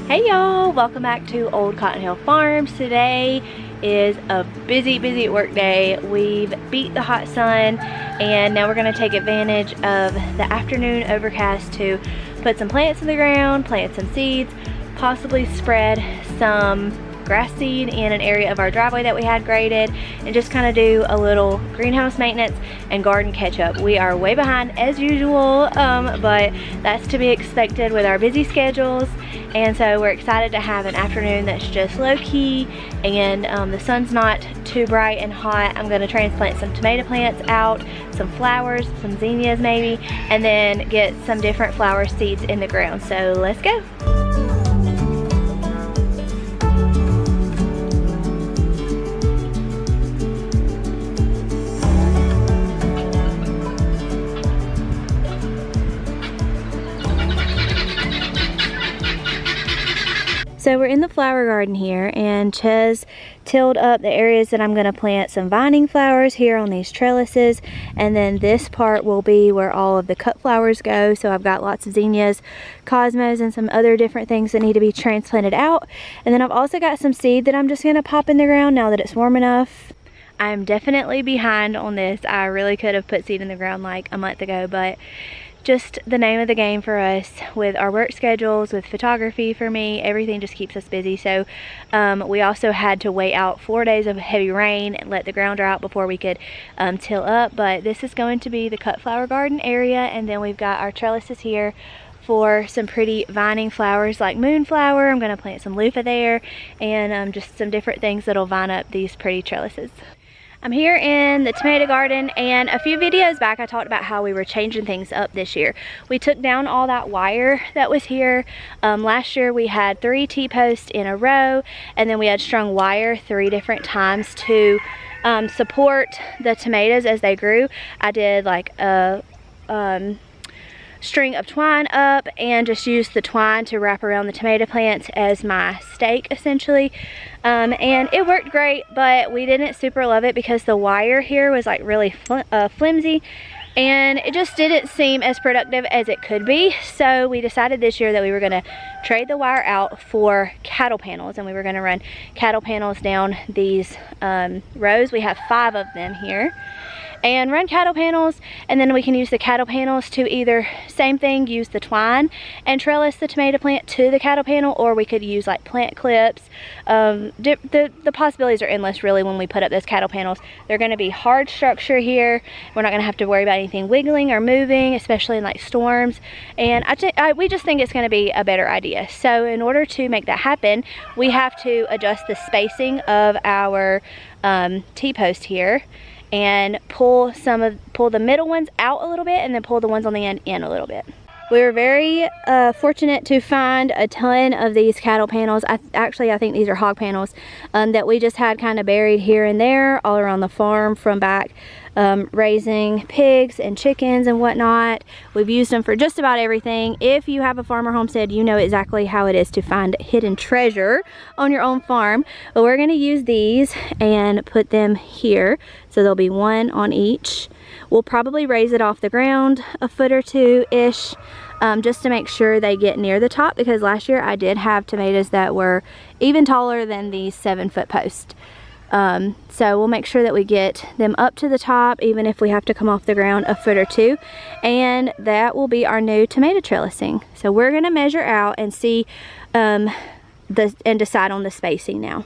Hey y'all, welcome back to Old Cotton Hill Farms. Today is a busy work day. We've beat the hot sun and now we're going to take advantage of the afternoon overcast to put some plants in the ground, plant some seeds, possibly spread some grass seed in an area of our driveway that we had graded, and just kind of do a little greenhouse maintenance and garden catch up. We are way behind as usual, but that's to be expected with our busy schedules, and so we're excited to have an afternoon that's just low-key and the sun's not too bright and hot. I'm going to transplant some tomato plants out, some flowers, some zinnias maybe, and then get some different flower seeds in the ground. So let's go. So we're in the flower garden here, and Ches tilled up the areas that I'm going to plant some vining flowers here on these trellises, and then this part will be where all of the cut flowers go. So I've got lots of zinnias, cosmos, and some other different things that need to be transplanted out. And then I've also got some seed that I'm just going to pop in the ground now that it's warm enough. I'm definitely behind on this. I really could have put seed in the ground like a month ago, but just the name of the game for us with our work schedules, with photography for me, everything just keeps us busy. So we also had to wait out 4 days of heavy rain and let the ground dry out before we could till up. But this is going to be the cut flower garden area, and then we've got our trellises here for some pretty vining flowers like moonflower. I'm going to plant some loofah there, and just some different things that'll vine up these pretty trellises. I'm here in the tomato garden, and a few videos back I talked about how we were changing things up this year. We took down all that wire that was here. Last year we had 3 T-posts in a row, and then we had strung wire 3 different times to support the tomatoes as they grew. I did like a string of twine up and just used the twine to wrap around the tomato plants as my stake essentially, and it worked great, but we didn't super love it because the wire here was like really flimsy, and it just didn't seem as productive as it could be. So we decided this year that we were going to trade the wire out for cattle panels, and we were going to run cattle panels down these rows. We have 5 of them here, and run cattle panels, and then we can use the cattle panels to either, same thing, use the twine and trellis the tomato plant to the cattle panel, or we could use like plant clips. The possibilities are endless really when we put up those cattle panels. They're going to be hard structure here. We're not going to have to worry about anything wiggling or moving, especially in like storms, and we just think it's going to be a better idea. So in order to make that happen, we have to adjust the spacing of our T-post here, and pull the middle ones out a little bit, and then pull the ones on the end in a little bit. We were very fortunate to find a ton of these cattle panels. I think these are hog panels that we just had kind of buried here and there all around the farm from back raising pigs and chickens and whatnot. We've used them for just about everything. If you have a farmer homestead, you know exactly how it is to find hidden treasure on your own farm. But we're going to use these and put them here, so there'll be 1 on each. We'll probably raise it off the ground a foot or 2-ish, just to make sure they get near the top, because last year I did have tomatoes that were even taller than these 7-foot posts. So we'll make sure that we get them up to the top, even if we have to come off the ground a foot or 2, and that will be our new tomato trellising. So we're going to measure out and see and decide on the spacing now.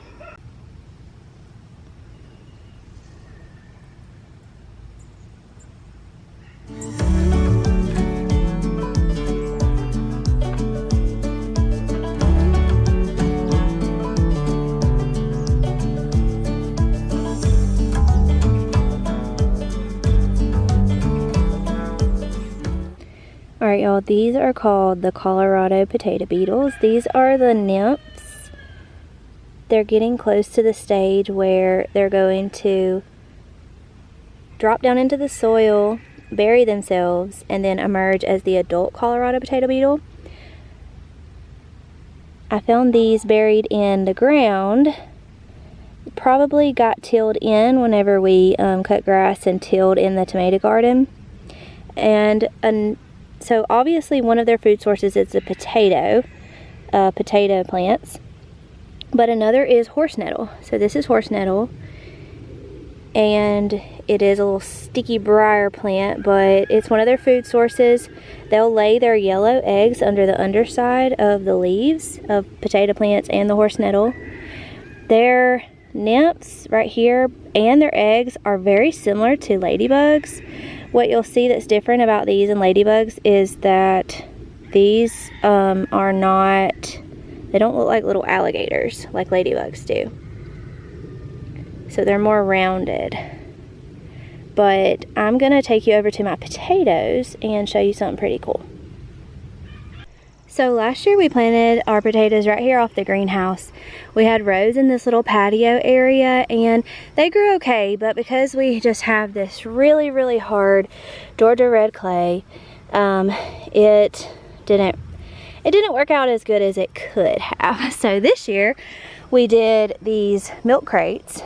Alright y'all, these are called the Colorado Potato Beetles. These are the nymphs. They're getting close to the stage where they're going to drop down into the soil, bury themselves, and then emerge as the adult Colorado Potato Beetle. I found these buried in the ground. Probably got tilled in whenever we cut grass and tilled in the tomato garden. And so obviously one of their food sources is a potato. potato plants, but another is horse nettle. So this is horse nettle, and it is a little sticky briar plant, but it's one of their food sources. They'll lay their yellow eggs under the underside of the leaves of potato plants and the horse nettle. Their nymphs right here and their eggs are very similar to ladybugs. What you'll see that's different about these and ladybugs is that these are not, they don't look like little alligators like ladybugs do. So they're more rounded. But I'm gonna take you over to my potatoes and show you something pretty cool. So last year we planted our potatoes right here off the greenhouse. We had rows in this little patio area and they grew okay, but because we just have this really, really hard Georgia red clay, it didn't work out as good as it could have. So this year we did these milk crates,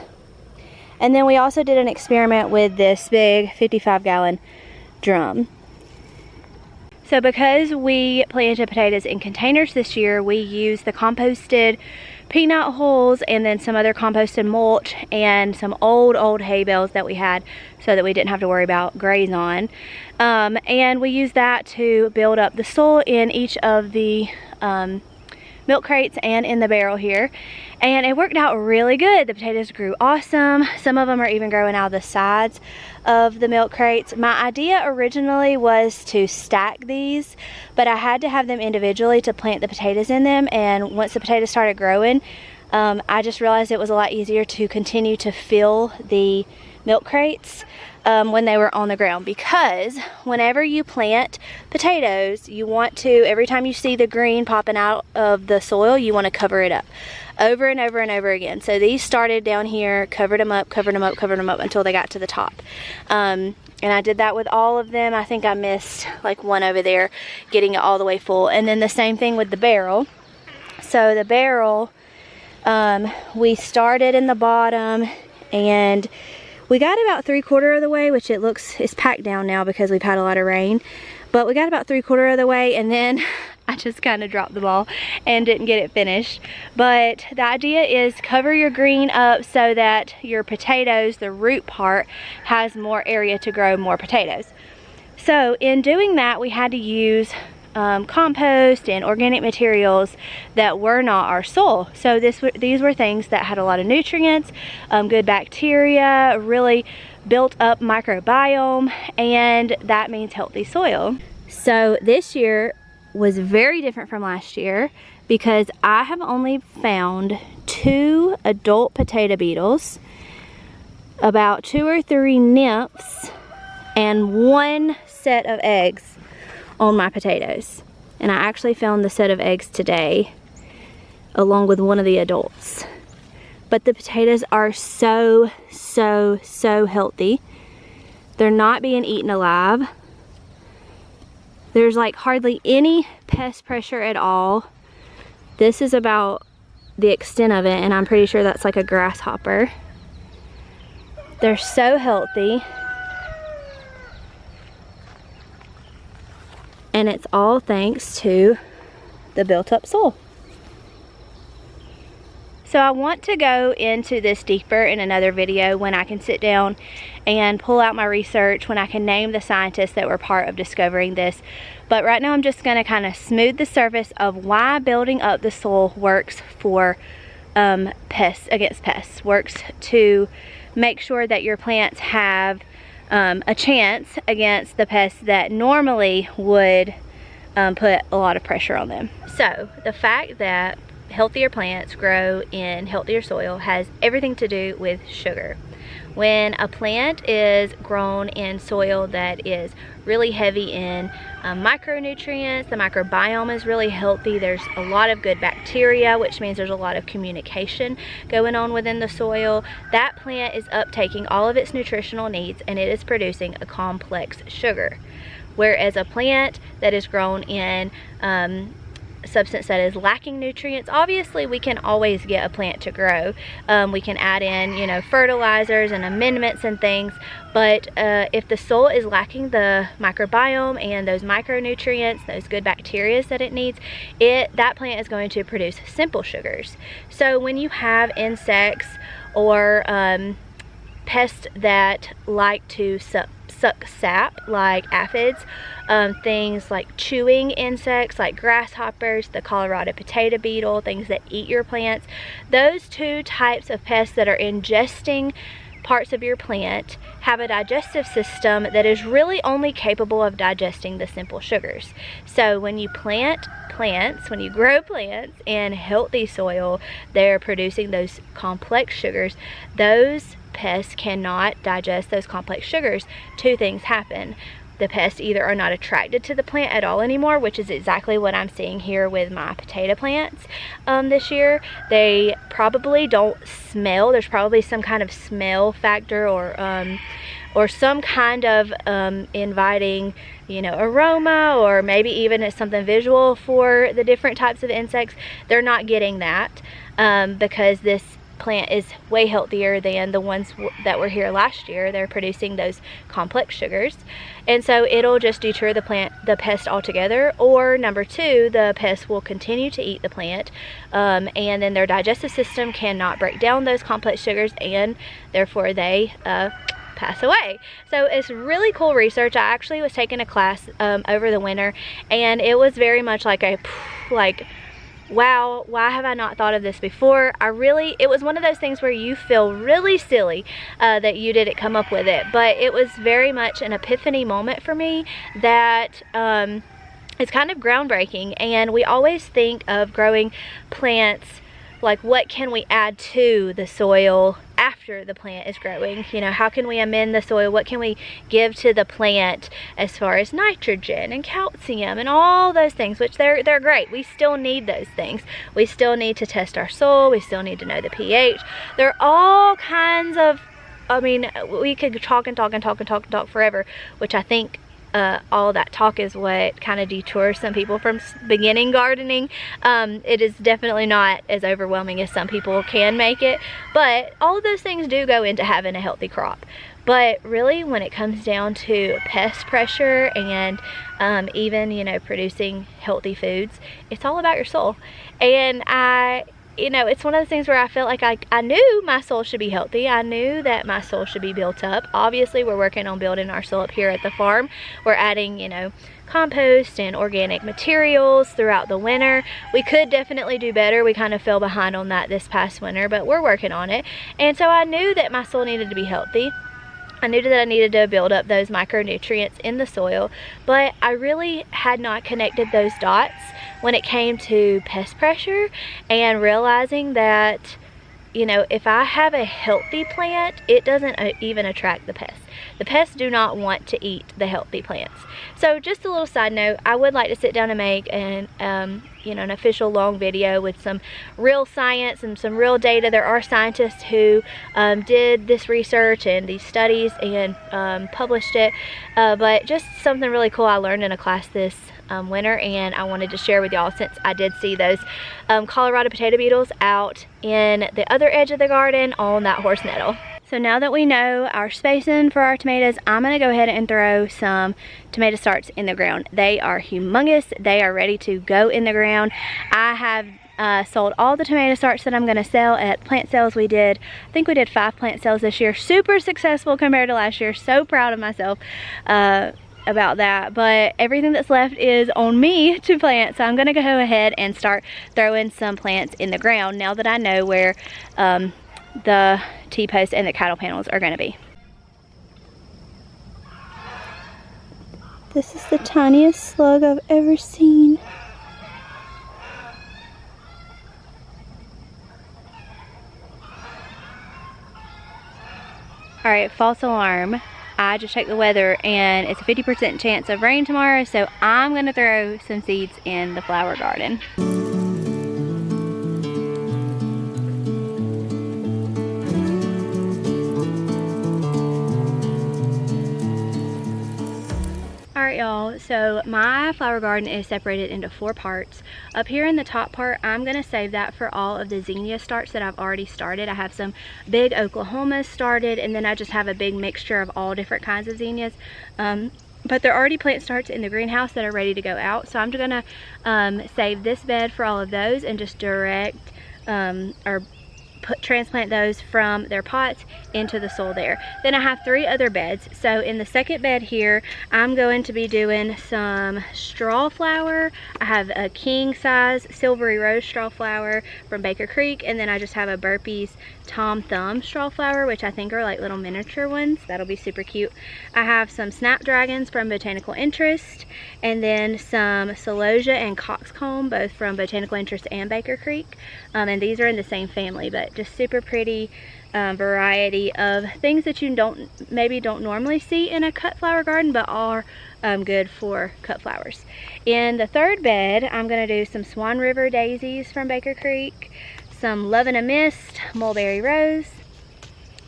and then we also did an experiment with this big 55-gallon drum. So because we planted potatoes in containers this year, we used the composted peanut hulls and then some other composted mulch and some old hay bales that we had so that we didn't have to worry about grays on. And we used that to build up the soil in each of the milk crates and in the barrel here, and it worked out really good. The potatoes grew awesome. Some of them are even growing out of the sides of the milk crates. My idea originally was to stack these, but I had to have them individually to plant the potatoes in them, and once the potatoes started growing, I just realized it was a lot easier to continue to fill the milk crates when they were on the ground, because whenever you plant potatoes, you want to, every time you see the green popping out of the soil, you want to cover it up over and over and over again. So these started down here, covered them up until they got to the top. And I did that with all of them. I think I missed like one over there, getting it all the way full. And then the same thing with the barrel. So the barrel, we started in the bottom and we got about 3/4 of the way, which it's packed down now because we've had a lot of rain. But we got about 3/4 of the way, and then I just kind of dropped the ball and didn't get it finished. But the idea is cover your green up so that your potatoes, the root part, has more area to grow more potatoes. So in doing that, we had to use compost and organic materials that were not our soil. So these were things that had a lot of nutrients, good bacteria, really built up microbiome, and that means healthy soil. So this year was very different from last year because I have only found 2 adult potato beetles, about 2 or 3 nymphs, and 1 set of eggs on my potatoes. And I actually found the set of eggs today along with one of the adults. But the potatoes are so healthy. They're not being eaten alive. There's like hardly any pest pressure at all. This is about the extent of it, and I'm pretty sure that's like a grasshopper. They're so healthy. And it's all thanks to the built up soil. So I want to go into this deeper in another video when I can sit down and pull out my research, when I can name the scientists that were part of discovering this. But right now I'm just going to kind of smooth the surface of why building up the soil works for pests, against pests, works to make sure that your plants have a chance against the pests that normally would put a lot of pressure on them. So the fact that healthier plants grow in healthier soil has everything to do with sugar. When a plant is grown in soil that is really heavy in micronutrients, the microbiome is really healthy, there's a lot of good bacteria, which means there's a lot of communication going on within the soil. That plant is uptaking all of its nutritional needs and it is producing a complex sugar. Whereas a plant that is grown in substance that is lacking nutrients, obviously we can always get a plant to grow. We can add in, you know, fertilizers and amendments and things, but if the soil is lacking the microbiome and those micronutrients, those good bacteria that it needs, that plant is going to produce simple sugars. So when you have insects or pests that like to suck sap, like aphids, things like chewing insects like grasshoppers, the Colorado potato beetle, things that eat your plants, those two types of pests that are ingesting parts of your plant have a digestive system that is really only capable of digesting the simple sugars. So when you plant plants, when you grow plants in healthy soil, they're producing those complex sugars. Those pests cannot digest those complex sugars. Two things happen. The pests either are not attracted to the plant at all anymore, which is exactly what I'm seeing here with my potato plants this year. They probably don't smell. There's probably some kind of smell factor or some kind of inviting, you know, aroma, or maybe even it's something visual for the different types of insects. They're not getting that because this plant is way healthier than the ones that were here last year. They're producing those complex sugars, and so it'll just deter the pest altogether. Or number two, the pest will continue to eat the plant, and then their digestive system cannot break down those complex sugars, and therefore they pass away. So it's really cool research. I actually was taking a class over the winter, and it was very much like wow, why have I not thought of this before? It was one of those things where you feel really silly that you didn't come up with it, but it was very much an epiphany moment for me that it's kind of groundbreaking. And we always think of growing plants like, what can we add to the soil after the plant is growing? You know, how can we amend the soil? What can we give to the plant as far as nitrogen and calcium and all those things, which they're great. We still need those things. We still need to test our soil. We still need to know the pH. There are all kinds of, I mean, we could talk and talk and talk and talk and talk forever, which I think all that talk is what kind of detours some people from beginning gardening. It is definitely not as overwhelming as some people can make it, but all of those things do go into having a healthy crop. But really, when it comes down to pest pressure and even, you know, producing healthy foods, it's all about your soil. And you know, it's one of those things where I felt like I knew my soil should be healthy. I knew that my soil should be built up. Obviously, we're working on building our soil up here at the farm. We're adding, you know, compost and organic materials throughout the winter. We could definitely do better. We kind of fell behind on that this past winter, but we're working on it. And so I knew that my soil needed to be healthy. I knew that I needed to build up those micronutrients in the soil, but I really had not connected those dots when it came to pest pressure and realizing that, you know, if I have a healthy plant, it doesn't even attract the pests. The pests do not want to eat the healthy plants. So just a little side note, I would like to sit down and make you know, an official long video with some real science and some real data. There are scientists who did this research and these studies and published it, but just something really cool I learned in a class this winter, and I wanted to share with y'all since I did see those Colorado potato beetles out in the other edge of the garden on that horse nettle. So now that we know our spacing for our tomatoes, I'm going to go ahead and throw some tomato starts in the ground. They are humongous. They are ready to go in the ground. I have sold all the tomato starts that I'm going to sell at plant sales. I think we did 5 plant sales this year. Super successful compared to last year. So proud of myself about that, but everything that's left is on me to plant, so I'm going to go ahead and start throwing some plants in the ground now that I know where the T-posts and the cattle panels are going to be. This is the tiniest slug I've ever seen. Alright, false alarm. I just checked the weather and it's a 50% chance of rain tomorrow, so I'm going to throw some seeds in the flower garden. Alright y'all, So my flower garden is separated into 4 parts. Up here in the top part, I'm going to save that for all of the zinnia starts that I've already started. I have some big Oklahomas started, and then I just have a big mixture of all different kinds of zinnias. But there are already plant starts in the greenhouse that are ready to go out. So I'm going to save this bed for all of those and just direct transplant those from their pots into the soil there. Then I have 3 other beds. So in the second bed here, I'm going to be doing some straw flower. I have a king size silvery rose straw flower from Baker Creek, and then I just have a Burpees Tom Thumb straw flower, which I think are like little miniature ones. That'll be super cute. I have some snapdragons from Botanical Interest, and then some celosia and coxcomb, both from Botanical Interest and Baker Creek. And these are in the same family, but just super pretty variety of things that you maybe don't normally see in a cut flower garden, but are good for cut flowers. In the third bed, I'm going to do some Swan River daisies from Baker Creek, some Love in a Mist mulberry rose,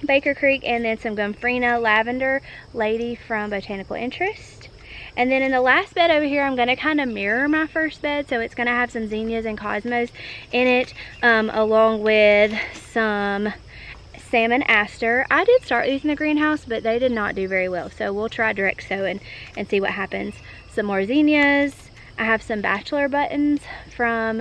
Baker Creek, and then some Gomphrena lavender lady from Botanical Interest. And then in the last bed over here, I'm going to kind of mirror my first bed, so it's going to have some zinnias and cosmos in it, along with some salmon aster. I did start these in the greenhouse, but they did not do very well, so we'll try direct sowing and see what happens. Some more zinnias. I have some bachelor buttons from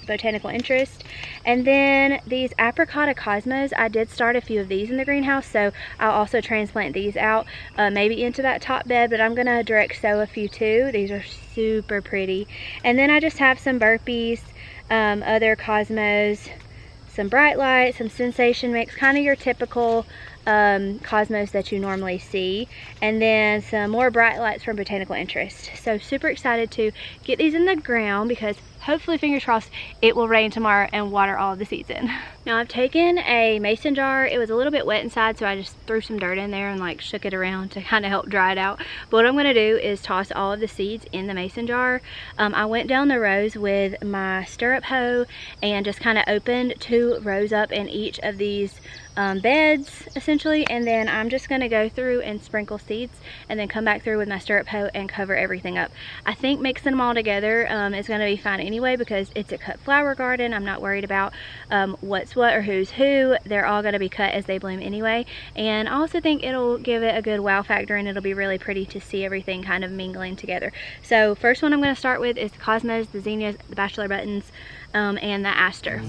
Botanical Interest. And then these apricota cosmos, I did start a few of these in the greenhouse, so I'll also transplant these out, maybe into that top bed, but I'm going to direct sow a few too. These are super pretty. And then I just have some Burpees, other cosmos, some Bright Light, some Sensation Mix, kind of your typical cosmos that you normally see, and then some more Bright Lights from Botanical Interest. So super excited to get these in the ground, because hopefully, fingers crossed, it will rain tomorrow and water all of the seeds in. Now I've taken a mason jar. It was a little bit wet inside, so I just threw some dirt in there and like shook it around to kind of help dry it out. But what I'm going to do is toss all of the seeds in the mason jar. I went down the rows with my stirrup hoe and just kind of opened 2 rows up in each of these beds essentially, and then I'm just going to go through and sprinkle seeds and then come back through with my stirrup hoe and cover everything up. I think mixing them all together is going to be fine anyway, because it's a cut flower garden. I'm not worried about what's what or who's who. They're all going to be cut as they bloom anyway, and I also think it'll give it a good wow factor, and it'll be really pretty to see everything kind of mingling together. So first one I'm going to start with is the cosmos, the zinnias, the bachelor buttons, and the aster.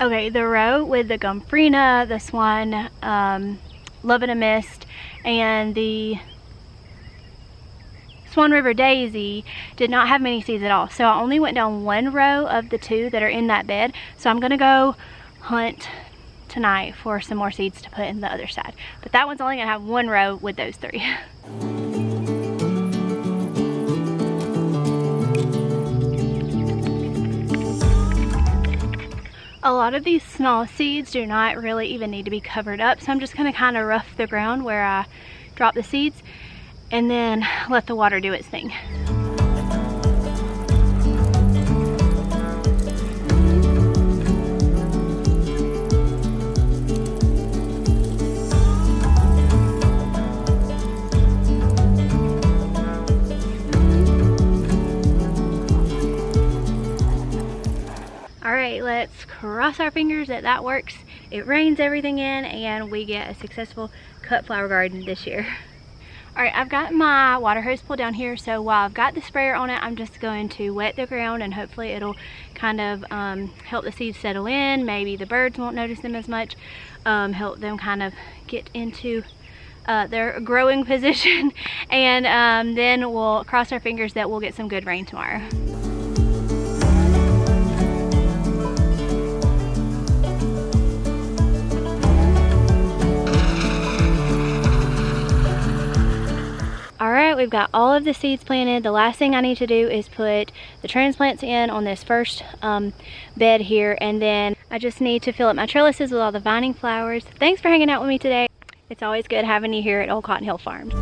Okay, the row with the Gomphrena, the Swan, Love in a Mist, and the Swan River Daisy did not have many seeds at all. So I only went down 1 row of the 2 that are in that bed. So I'm going to go hunt tonight for some more seeds to put in the other side. But that one's only going to have 1 row with those 3. A lot of these small seeds do not really even need to be covered up, so I'm just going to kind of rough the ground where I drop the seeds and then let the water do its thing. Alright, let's cross our fingers that that works. It rains everything in and we get a successful cut flower garden this year. Alright, I've got my water hose pulled down here, so while I've got the sprayer on it, I'm just going to wet the ground and hopefully it'll kind of help the seeds settle in. Maybe the birds won't notice them as much, help them kind of get into their growing position, and then we'll cross our fingers that we'll get some good rain tomorrow. Alright, we've got all of the seeds planted. The last thing I need to do is put the transplants in on this first bed here, and then I just need to fill up my trellises with all the vining flowers. Thanks for hanging out with me today. It's always good having you here at Old Cotton Hill Farms.